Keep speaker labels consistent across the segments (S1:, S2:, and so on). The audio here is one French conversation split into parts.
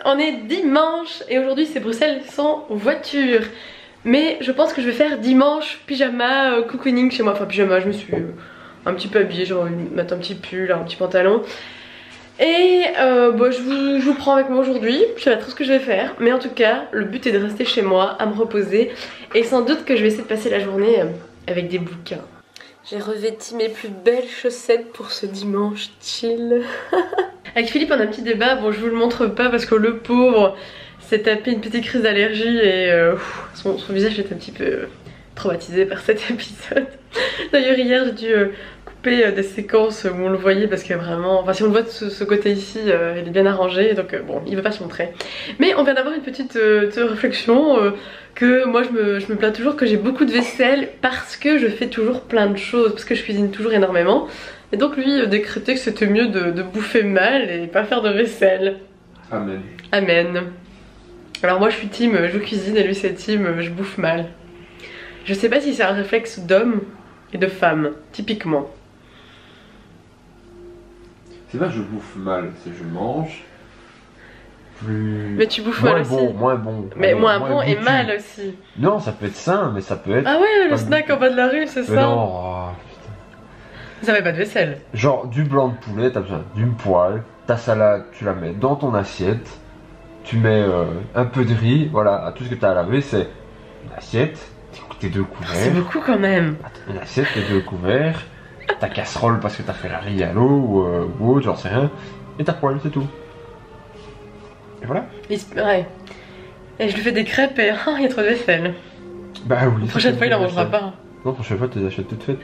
S1: on est dimanche et aujourd'hui c'est Bruxelles sans voiture. Mais je pense que je vais faire dimanche pyjama cocooning chez moi. Enfin pyjama, je me suis un petit peu habillée, genre mettre un petit pull, un petit pantalon. Et bon, je vous prends avec moi aujourd'hui, je sais pas trop ce que je vais faire. Mais en tout cas, le but est de rester chez moi, à me reposer. Et sans doute que je vais essayer de passer la journée avec des bouquins. J'ai revêti mes plus belles chaussettes pour ce dimanche chill. Avec Philippe on a un petit débat, bon je vous le montre pas parce que le pauvre s'est tapé une petite crise d'allergie et son visage est un petit peu traumatisé par cet épisode. D'ailleurs hier j'ai dû couper des séquences où on le voyait parce que vraiment, enfin si on le voit de ce côté ici, il est bien arrangé donc bon il veut pas se montrer. Mais on vient d'avoir une petite réflexion que moi je me plains toujours que j'ai beaucoup de vaisselle parce que je fais toujours plein de choses, parce que je cuisine toujours énormément. Et donc lui décrétait que c'était mieux de bouffer mal et pas faire de vaisselle.
S2: Amen.
S1: Amen. Alors moi je suis team je cuisine et lui c'est team je bouffe mal. Je sais pas si c'est un réflexe d'homme et de femme, typiquement.
S2: C'est pas je bouffe mal, c'est je mange plus...
S1: Mais tu bouffes
S3: moins
S1: mal
S3: bon,
S1: aussi.
S3: moins bon.
S1: Mais moins bon et
S3: goûtu.
S1: mal aussi.
S3: Non, ça peut être sain, mais ça peut être...
S1: Ah ouais, le
S3: pas
S1: snack
S3: goûtu.
S1: en bas de la rue, c'est
S3: Mais
S1: ça.
S3: non,
S1: Ça avait pas de vaisselle.
S3: genre du blanc de poulet, t'as besoin d'une poêle, ta salade, tu la mets dans ton assiette, tu mets un peu de riz, voilà, tout ce que t'as à laver c'est une assiette, tes deux
S1: C'est
S3: couverts,
S1: beaucoup quand même.
S3: une assiette, tes deux couverts, ta casserole parce que t'as fait la riz à l'eau ou autre, j'en sais rien, et ta poêle, c'est tout. Et voilà.
S1: Ouais. Et je lui fais des crêpes et il y a trop de vaisselle.
S3: Bah oui.
S1: La prochaine fois il en mangera pas.
S3: Non, prochaine fois tu les achètes toutes faites.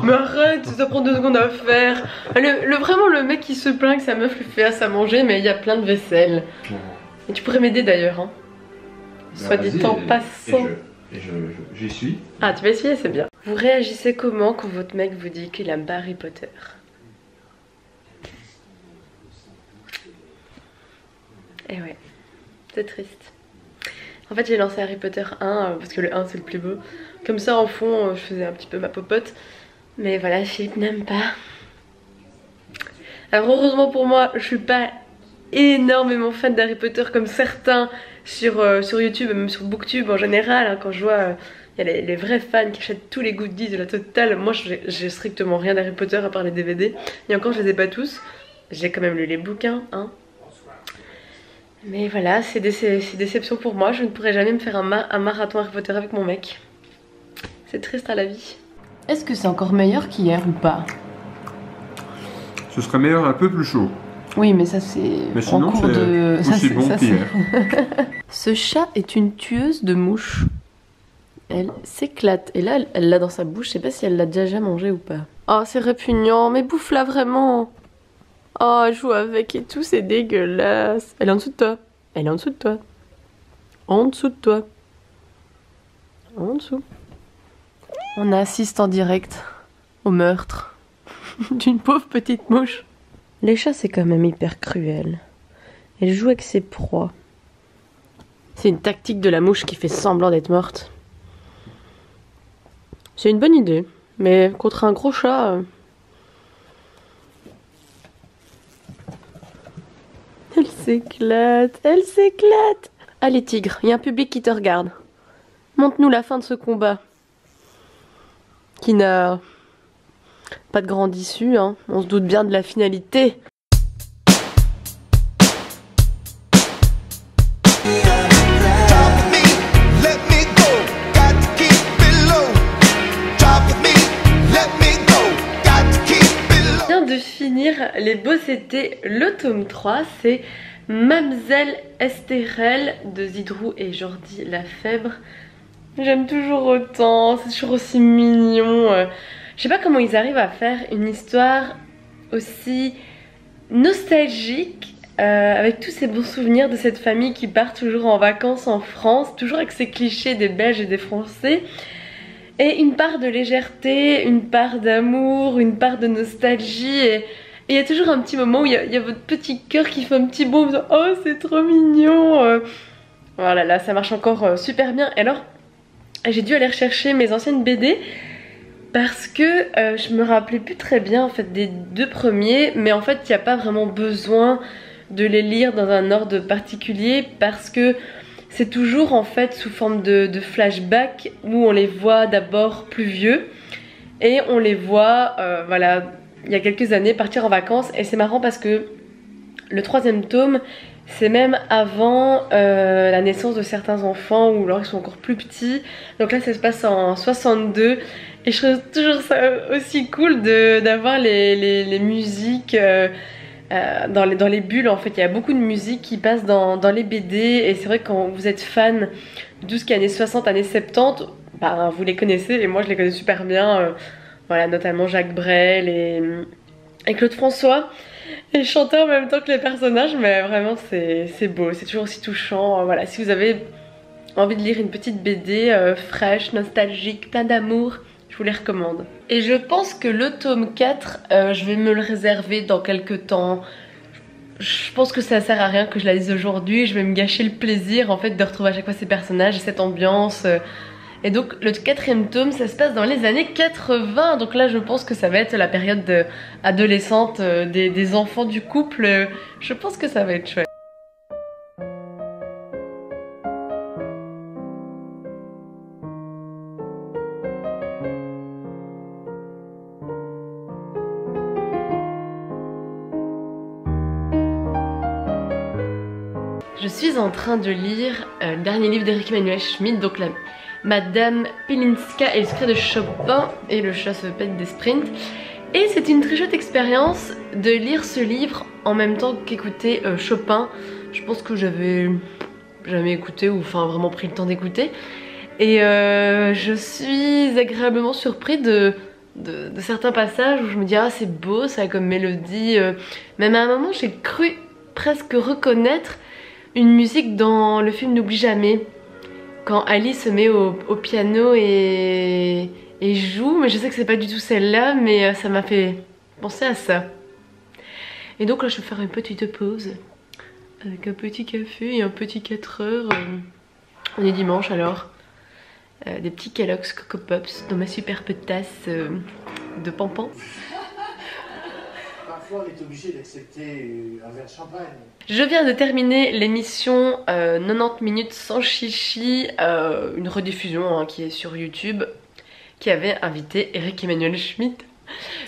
S1: Mais arrête, ça prend 2 secondes à faire. Vraiment le mec qui se plaint que sa meuf lui fait à manger, mais il y a plein de vaisselle. Et tu pourrais m'aider d'ailleurs, hein. Soit dit en passant.
S2: J'y suis.
S1: Ah, tu vas essayer, c'est bien. Vous réagissez comment quand votre mec vous dit qu'il aime pas Harry Potter? Eh ouais, c'est triste. En fait j'ai lancé Harry Potter 1 parce que le 1 c'est le plus beau. Comme ça en fond je faisais un petit peu ma popote. Mais voilà, Philippe n'aime pas. Alors heureusement pour moi je suis pas énormément fan d'Harry Potter comme certains sur YouTube et même sur Booktube en général, hein, quand je vois il y a les vrais fans qui achètent tous les goodies de la totale. Moi j'ai strictement rien d'Harry Potter à part les DVD. Et encore je les ai pas tous. J'ai quand même lu les bouquins, hein. Mais voilà, c'est déception pour moi. Je ne pourrai jamais me faire un marathon Harry Potter avec mon mec. C'est triste à la vie. Est-ce que c'est encore meilleur qu'hier ou pas?
S2: Ce serait meilleur un peu plus chaud.
S1: Oui, mais ça c'est
S2: Mais sinon,
S1: en cours de...
S2: c'est aussi bon qu'hier.
S1: Ce chat est une tueuse de mouches. Elle s'éclate. Et là, elle l'a dans sa bouche. Je sais pas si elle l'a déjà mangé ou pas. Oh, c'est répugnant. Mais bouffe-la vraiment. Oh, elle joue avec et tout, c'est dégueulasse. Elle est en dessous de toi. Elle est en dessous de toi. En dessous de toi. En dessous. On assiste en direct au meurtre d'une pauvre petite mouche. Les chats, c'est quand même hyper cruel. Elle joue avec ses proies. C'est une tactique de la mouche qui fait semblant d'être morte. C'est une bonne idée, mais contre un gros chat... Elle s'éclate, elle s'éclate. Allez tigre, il y a un public qui te regarde. Montre-nous la fin de ce combat. Qui n'a pas de grande issue, hein. On se doute bien de la finalité. De finir les beaux c'était le tome 3, c'est Mamselle Estérelle de Zidrou et Jordi Lafèvre. J'aime toujours autant, c'est toujours aussi mignon. Je sais pas comment ils arrivent à faire une histoire aussi nostalgique avec tous ces bons souvenirs de cette famille qui part toujours en vacances en France, toujours avec ces clichés des Belges et des Français. Et une part de légèreté, une part d'amour, une part de nostalgie. Et il y a toujours un petit moment où il y a votre petit cœur qui fait un petit bond. Oh, c'est trop mignon. Voilà, là, ça marche encore super bien. Et alors, j'ai dû aller rechercher mes anciennes BD parce que je me rappelais plus très bien en fait des 2 premiers. Mais en fait, il n'y a pas vraiment besoin de les lire dans un ordre particulier parce que c'est toujours en fait sous forme de flashback où on les voit d'abord plus vieux et on les voit voilà, il y a quelques années partir en vacances. Et c'est marrant parce que le 3e tome c'est même avant la naissance de certains enfants ou alors ils sont encore plus petits. Donc là ça se passe en 62 et je trouve toujours ça aussi cool d'avoir les musiques dans les bulles. En fait il y a beaucoup de musique qui passe dans les BD et c'est vrai que quand vous êtes fan de tout ce qui est années 60, années 70, bah, vous les connaissez et moi je les connais super bien, voilà, notamment Jacques Brel et Claude François. Et chanter en même temps que les personnages, mais vraiment c'est beau, c'est toujours aussi touchant. Voilà, si vous avez envie de lire une petite BD fraîche, nostalgique, plein d'amour, je vous les recommande. Et je pense que le tome 4, je vais me le réserver dans quelques temps. Je pense que ça sert à rien que je la lise aujourd'hui, je vais me gâcher le plaisir en fait de retrouver à chaque fois ces personnages et cette ambiance. Et donc le 4e tome ça se passe dans les années 80, donc là je pense que ça va être la période adolescente des enfants du couple. Je pense que ça va être chouette. Je suis en train de lire le dernier livre d'Eric Emmanuel Schmitt, donc la Madame Pilinska et le secret de Chopin et le chat se pète des sprints. Et c'est une très chouette expérience de lire ce livre en même temps qu'écouter Chopin. Je pense que j'avais jamais écouté ou enfin vraiment pris le temps d'écouter. Et je suis agréablement surpris de certains passages où je me dis ah c'est beau ça comme mélodie. Même à un moment j'ai cru presque reconnaître une musique dans le film N'oublie jamais. Quand Ali se met au piano et joue, mais je sais que c'est pas du tout celle-là, mais ça m'a fait penser à ça. Et donc là je vais faire une petite pause avec un petit café et un petit 4 heures. On est dimanche alors. Des petits Kellogg's Coco Pops dans ma superbe tasse de pampan.
S4: Parfois on est obligé d'accepter un verre de champagne.
S1: Je viens de terminer l'émission 90 minutes sans chichi, une rediffusion hein, qui est sur YouTube, qui avait invité Eric Emmanuel Schmitt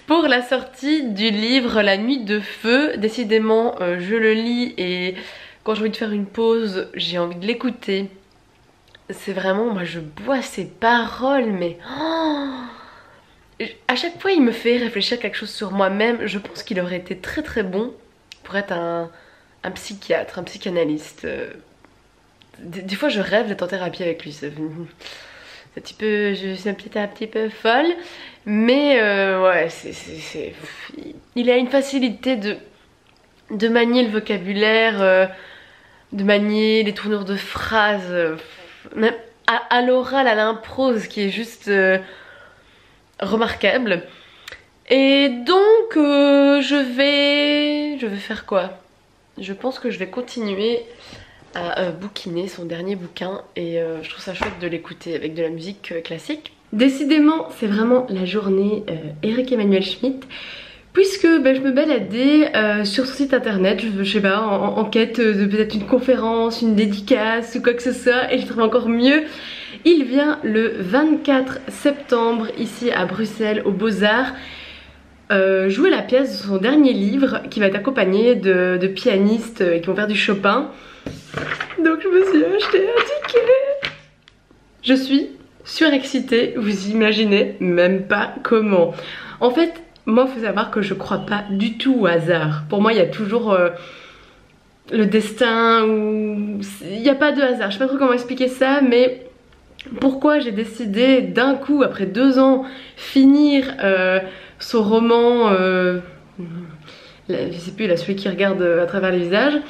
S1: pour la sortie du livre La Nuit de Feu. Décidément je le lis et quand j'ai envie de faire une pause j'ai envie de l'écouter. C'est vraiment, moi je bois ses paroles mais à chaque fois il me fait réfléchir quelque chose sur moi-même. Je pense qu'il aurait été très très bon pour être un psychiatre, un psychanalyste. Des fois je rêve d'être en thérapie avec lui. C'est un petit peu, je suis peut-être un petit peu folle, mais ouais, il a une facilité de manier le vocabulaire, de manier les tournures de phrases, même à l'oral, à l'improse, qui est juste remarquable. Et donc je vais faire quoi? Je pense que je vais continuer à bouquiner son dernier bouquin et je trouve ça chouette de l'écouter avec de la musique classique. Décidément c'est vraiment la journée Eric Emmanuel Schmitt, puisque je me baladais sur son site internet, je sais pas, en quête de peut-être une conférence, une dédicace ou quoi que ce soit, et je trouve encore mieux. Il vient le 24 septembre ici à Bruxelles aux Beaux-Arts jouer la pièce de son dernier livre qui va être accompagné de pianistes qui vont faire du Chopin. Donc je me suis acheté un ticket. Je suis surexcitée, vous imaginez même pas comment. En fait, moi il faut savoir que je crois pas du tout au hasard. Pour moi il y a toujours le destin ou il n'y a pas de hasard. Je sais pas trop comment expliquer ça, mais pourquoi j'ai décidé d'un coup après 2 ans finir son roman, je sais plus, là, celui qui regarde à travers les visages,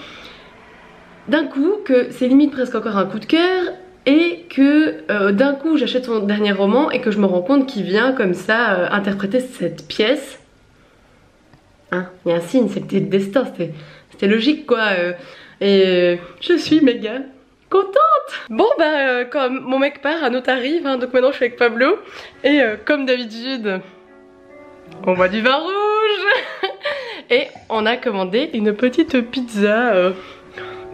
S1: d'un coup que c'est limite presque encore un coup de cœur et que d'un coup j'achète son dernier roman et que je me rends compte qu'il vient comme ça interpréter cette pièce. Hein, il y a un signe, c'était le destin, c'était logique quoi. Et je suis méga contente. Bon quand mon mec part, un autre arrive, hein, donc maintenant je suis avec Pablo et comme d'habitude on boit du vin rouge. Et on a commandé une petite pizza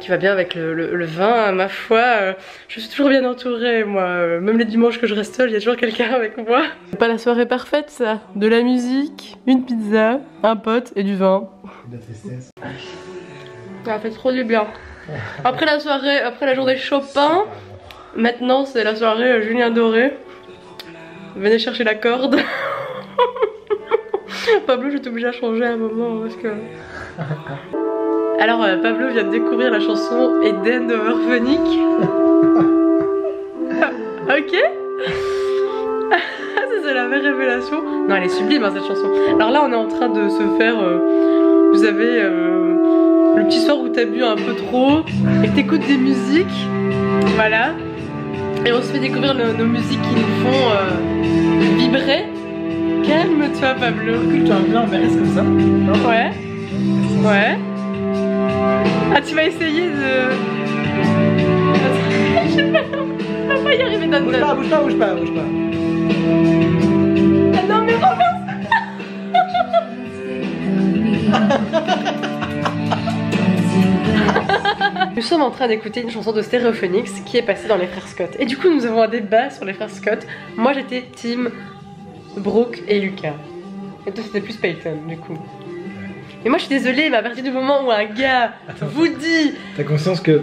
S1: qui va bien avec le vin, ma foi. Je suis toujours bien entourée, moi. Même les dimanches que je reste seule, il y a toujours quelqu'un avec moi. C'est pas la soirée parfaite, ça. De la musique, une pizza, un pote et du vin.
S4: De tristesse.
S1: Ça fait trop du bien. Après la soirée, après la journée Chopin, maintenant c'est la soirée Julien Doré. Venez chercher la corde. Pablo, je t'ai obligée à changer à un moment parce que... Alors Pablo vient de découvrir la chanson Eden de Verphonic. Ok. C'est la vraie révélation. Non, elle est sublime hein, cette chanson. Alors là on est en train de se faire... vous savez... le petit soir où t'as bu un peu trop et que t'écoutes des musiques, voilà. Et on se fait découvrir nos musiques qui nous font vibrer. Calme-toi Pablo.
S4: Recule-toi un peu, on reste comme ça.
S1: Ouais. Ouais. Ah tu vas essayer de... Je sais pas, on va pas y arriver dans
S4: Bouge pas, bouge pas, bouge pas, bouge pas.
S1: Ah non mais reviens. Nous sommes en train d'écouter une chanson de Stereophonics qui est passée dans les frères Scott. Et du coup nous avons un débat sur les frères Scott. Moi j'étais team Brooke et Lucas. Et toi c'était plus Peyton du coup. Et moi je suis désolée mais à partir du moment où un gars vous dit...
S4: T'as conscience que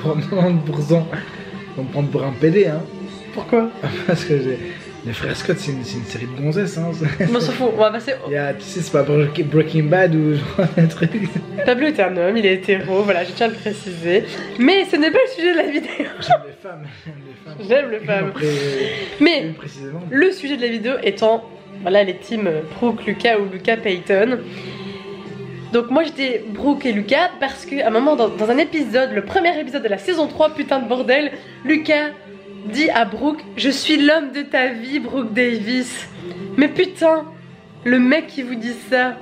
S4: pour 90% on me prend pour un PD hein.
S1: Pourquoi?
S4: Parce que les frères Scott c'est une série de gonzesses hein.
S1: On s'en fout, on va passer...
S4: Tu sais c'est pas Breaking Bad ou genre un truc.
S1: Pablo est un homme, il est hétéro, voilà je tiens à le préciser. Mais ce n'est pas le sujet de la vidéo.
S4: J'aime les femmes,
S1: J'aime les femmes.
S4: Après,
S1: mais
S4: précisément.
S1: le sujet de la vidéo étant, voilà les teams Brooke, Lucas ou Lucas, Peyton. Donc moi j'étais Brooke et Lucas parce qu'à un moment dans un épisode, le premier épisode de la saison 3, putain de bordel, Lucas dit à Brooke, je suis l'homme de ta vie Brooke Davis. Mais putain, le mec qui vous dit ça,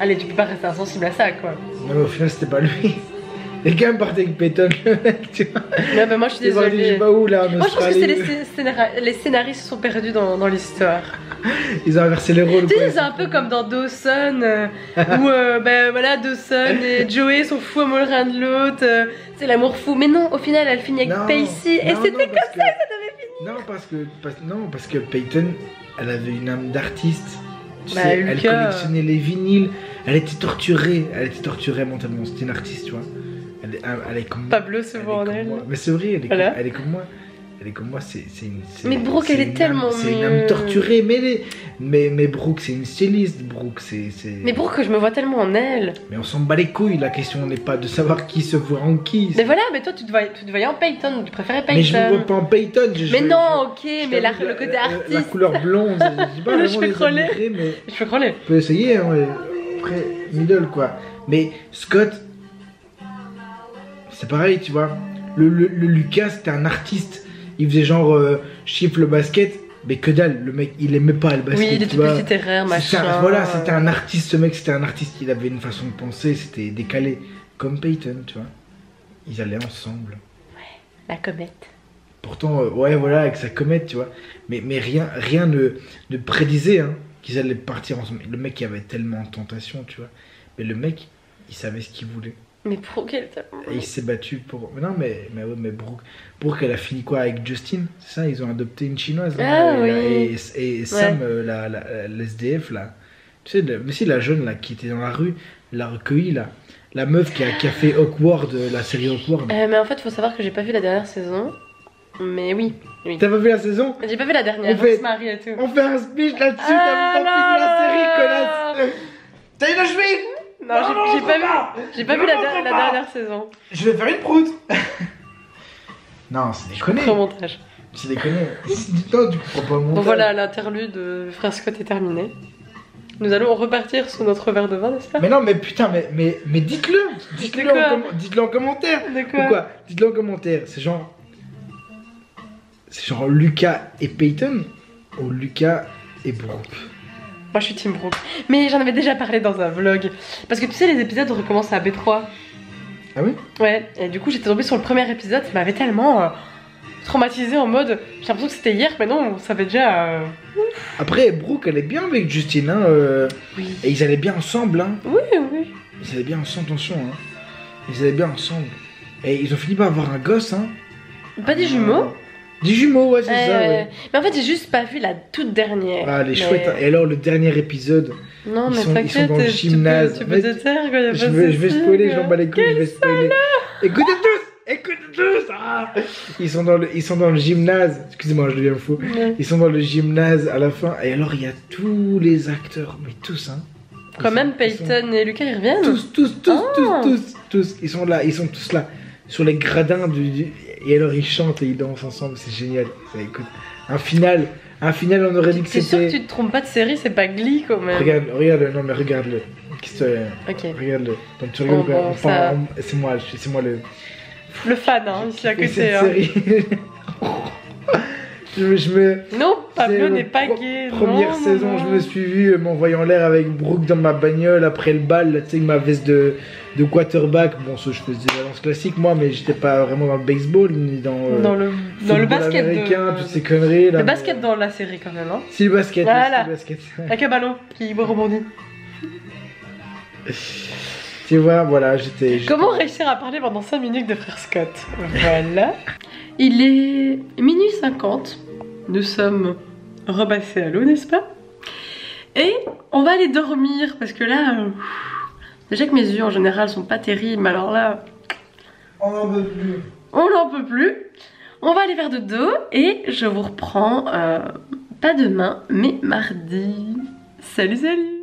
S1: allez tu peux pas rester insensible à ça quoi.
S4: Non mais au final c'était pas lui. Les gars me partaient avec Peyton le mec tu vois.
S1: Ouais, bah moi je suis désolée.
S4: Je sais pas où là en
S1: moi je pense que
S4: Australie.
S1: c'est les scénaristes se sont perdus dans l'histoire.
S4: Ils ont inversé les rôles.
S1: Tu sais, c'est un peu comme dans Dawson, où bah, voilà, Dawson et Joey sont fous amoureux l'un de l'autre, c'est l'amour fou. Mais non, au final, elle finit avec Pacey, et c'était comme ça que ça devait finir.
S4: Non, parce que Peyton, elle avait une âme d'artiste. Tu
S1: Bah,
S4: sais,
S1: Lucas,
S4: elle collectionnait les vinyles, elle était torturée mentalement, c'était une artiste, tu vois. Elle est comme moi.
S1: Pablo se voit en elle.
S4: Mais c'est vrai,
S1: Voilà.
S4: elle est comme moi. Elle est comme moi, c'est une.
S1: Mais Brooke, elle est tellement
S4: C'est une âme torturée, mais Brooke, c'est une styliste. Brooke, c'est.
S1: Mais Brooke, je me vois tellement en elle.
S4: Mais on s'en bat les couilles, la question n'est pas de savoir qui se voit en qui.
S1: Mais voilà, mais toi, tu te voyais en Peyton, tu préférais Peyton.
S4: Mais je me vois pas en Peyton.
S1: Mais non, ok, mais le côté artiste.
S4: La couleur blonde, je dis pas
S1: Le
S4: vraiment
S1: cheveu
S4: les
S1: crôlés.
S4: admirer, mais.
S1: Je peux crawler.
S4: On peut essayer, hein, ouais. Après, middle quoi. Mais Scott, c'est pareil, tu vois. Le Lucas, c'était un artiste. Il faisait genre chiffre le basket, mais que dalle. Le mec, il aimait pas le basket.
S1: Oui, il était
S4: tu vois.
S1: plus littéraire, machin.
S4: Voilà, c'était un artiste. Ce mec, c'était un artiste. Il avait une façon de penser, c'était décalé. Comme Peyton, tu vois. Ils allaient ensemble.
S1: La comète.
S4: Pourtant, ouais, voilà, avec sa comète, tu vois. Mais rien ne prédisait hein, qu'ils allaient partir ensemble. Le mec, il avait tellement de tentation, tu vois. Mais le mec, il savait ce qu'il voulait.
S1: Mais Brooke, elle était...
S4: Et il s'est battu pour. Mais non, mais Brooke, elle a fini quoi avec Justin? C'est ça, ils ont adopté une chinoise.
S1: Ah,
S4: et,
S1: oui.
S4: et Sam, la SDF, là. Tu sais, mais si la jeune, là, qui était dans la rue, l'a recueillie, là. La meuf qui a fait Awkward, la série Awkward.
S1: mais en fait, faut savoir que j'ai pas vu la dernière saison. Mais oui.
S4: T'as pas vu la saison?
S1: J'ai pas vu la dernière,
S4: On fait-
S1: on se marie et tout.
S4: On fait un speech là-dessus,
S1: Ah,
S4: t'as pas vu la série, connasse! T'as une juive!
S1: Non, j'ai pas vu la dernière saison.
S4: Je vais faire une proute! Non, c'est déconné!
S1: Après au montage.
S4: C'est déconné! Non, tu comprends pas le montage.
S1: Bon voilà, l'interlude de Frère Scott est terminé. Nous allons repartir sur notre verre de vin, n'est-ce pas?
S4: Mais non, mais putain, mais dites-le! Dites-le
S1: quoi
S4: dites-le en commentaire!
S1: De quoi?
S4: Pourquoi? Dites-le en commentaire, c'est genre Lucas et Peyton ou Lucas et Brooke?
S1: Moi je suis Team Brooke. Mais j'en avais déjà parlé dans un vlog. Parce que tu sais, les épisodes recommencent à B3.
S4: Ah oui?
S1: Ouais, et du coup j'étais tombée sur le premier épisode, ça m'avait tellement traumatisée en mode j'ai l'impression que c'était hier, mais non, ça fait déjà.
S4: Après, Brooke, elle est bien avec Justine, hein.
S1: Oui.
S4: Et ils allaient bien ensemble, hein.
S1: Oui, oui.
S4: Ils allaient bien ensemble, attention, hein. Ils allaient bien ensemble. Et ils ont fini par avoir un gosse, hein.
S1: Pas des jumeaux.
S4: Des jumeaux, ouais, c'est ça, ouais.
S1: Mais en fait, j'ai juste pas vu la toute dernière.
S4: Ah, elle est
S1: Mais-
S4: chouette, hein. Et alors, le dernier épisode,
S1: Non,
S4: Ils
S1: mais
S4: sont
S1: t'inquiète,
S4: dans le gymnase.
S1: tu peux te taire quand il y a pas
S4: je
S1: de
S4: vais
S1: soucis,
S4: spoiler,
S1: quoi.
S4: j'en bats les couilles, je vais spoiler. Écoutez tous, écoutez tous. Ah, ils sont dans le gymnase. Excusez-moi, je deviens fou.
S1: Ouais.
S4: Ils sont dans le gymnase à la fin. Et alors, il y a tous les acteurs, mais tous, hein.
S1: Quand même,
S4: Ils sont-
S1: Peyton et Lucas, ils reviennent.
S4: Tous. Ils sont là, ils sont tous là. Sur les gradins et alors, ils chantent et ils dansent ensemble. C'est génial. Ça, écoute, un final, on aurait dit que
S1: C'est sûr que
S4: c'était.
S1: tu te trompes pas de série, c'est pas Glee quand même.
S4: Regarde, non mais regarde-le.
S1: Ok.
S4: Regarde-le. Donc tu regardes
S1: Oh, bon, ça-
S4: c'est moi le.
S1: Le fan, hein, ici à
S4: qui fait
S1: côté.
S4: cette
S1: Hein.
S4: série. je me.
S1: Non, Pablo
S4: C'est
S1: n'est pas
S4: pro-
S1: gay.
S4: Première
S1: non,
S4: saison,
S1: non.
S4: je me suis vu m'envoyer en l'air avec Brooke dans ma bagnole après le bal, là, tu sais, avec ma veste de quarterback. Bon, ça, je faisais des balances classiques, moi, mais j'étais pas vraiment dans le baseball, ni dans.
S1: Dans le
S4: football
S1: basket.
S4: américain,
S1: de...
S4: toutes ces conneries là.
S1: Le basket dans la série quand même. Hein.
S4: Si, le basket.
S1: Voilà.
S4: Oui, c'est le basket.
S1: Avec un ballon qui rebondit.
S4: Tu vois, voilà, j'étais.
S1: Comment réussir à parler pendant 5 minutes de Frère Scott? Voilà. Il est minuit 50. Nous sommes repassés à l'eau, n'est-ce pas? Et on va aller dormir parce que là, déjà que mes yeux en général sont pas terribles, mais alors là,
S4: On n'en veut plus.
S1: on n'en peut plus. On va aller faire dodo et je vous reprends pas demain, mais mardi. Salut, salut!